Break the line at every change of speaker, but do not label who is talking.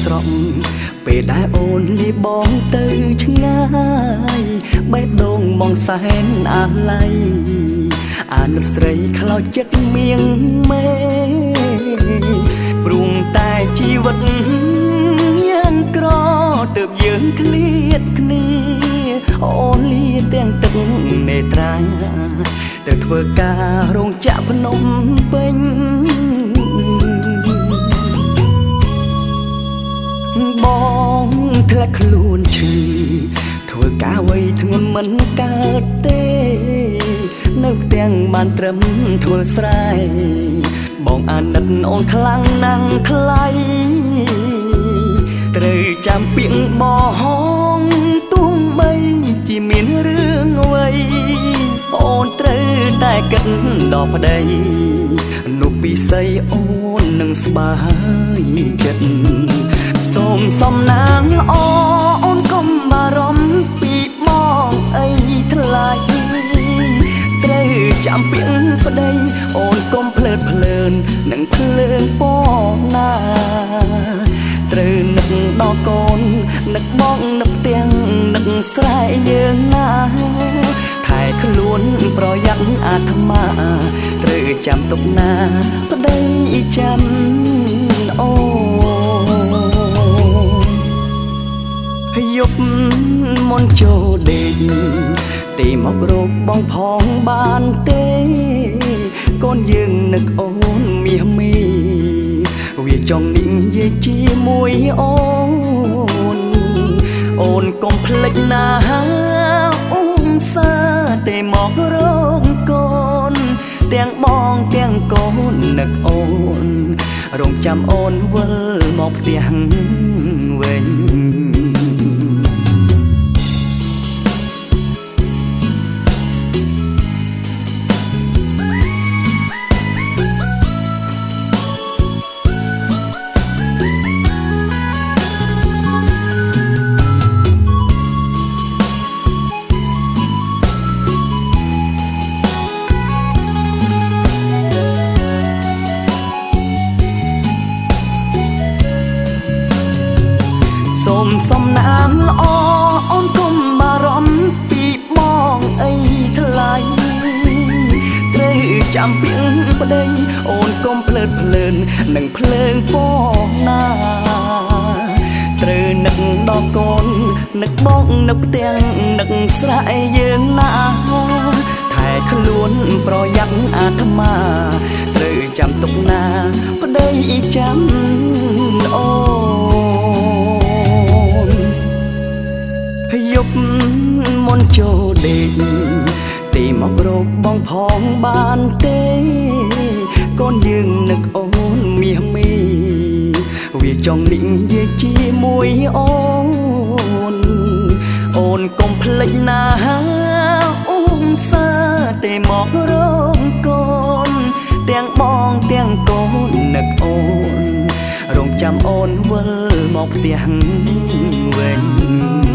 ស្រក់ពេលដែលអូនលីបងទៅឆ្ងាយបេះដូងបងសែនអាឡ័យអាណិតស្រីខ្លោចចិត្តមៀងមេព្រមតែជីវិតយ៉ាងក្រទើបយើងឃ្លាតគ្នាអូនលាទាំងទឹកនេត្រាទៅធ្វើការរោងចក្រភ្នំពេញបងធ្លាក់ខ្លួនឈឺធ្វើការអ្វីធ្ងន់មិនកើតទេនៅផ្ទាំងបានត្រឹមធ្វើស្រែបងអាណិតអូនខ្លាំងណាស់ថ្លៃត្រូវចាំពាក្យបងទុំបីជាមានរឿងអ្វីអូនត្រូវតែគិតដល់ប្តីនោះពីស្អីអូននឹងស្បាយចិត្តសូមសំណាងល្អអូនកុំបារម្ភពីបងអីថ្លៃត្រូវចាំពាក្យប្តីអូនកុំភ្លើតភ្លើននឹងភ្លើងពងណាត្រូវនឹកដល់កូននឹកបងនឹកទាំងនឹកស្រែយើងណាថែខ្លួនប្រយ័ត្នអាត្មាត្រូវចាំទុកណាប្តីចាំអូយប់មុនចូលដេកទីមករកបងផងបានទេកូនយើងនឹកអូនមាសមីវាចង់និយាយជាមួយអូនអូនកុំភ្លេចណាអ៊ូងសាតែមករកកូនទាំងបងទាំងកូននឹកអូនរងចាំអូនវិលមកផ្ទះវិញសូមសំណាងល្អអូនកុំបារម្ភពីបងអីថ្លៃត្រូវចាំពាក្យប្តីអូនកុំភ្លើតភ្លើននឹងភ្លើងពងណាត្រូវនឹកដល់កូននឹកបងនឹកផ្ទាំងនឹកស្រែយើងណាថែខ្លួនប្រយ័ត្នអាត្មាត្រូវចាំទុកណាប្តីចាំអូយប់មុនចូលដេកទីមករកបងផងបានទេកូនយើងនឹកអូនមាសមីវាចង់និយាយជាមួយអូនអូនកុំភ្លេចណាអ៊ូងសាតែមករកកូនទាំងបងទាំងកូននឹកអូនរងចាំអូនវិលមកផ្ទះវិញ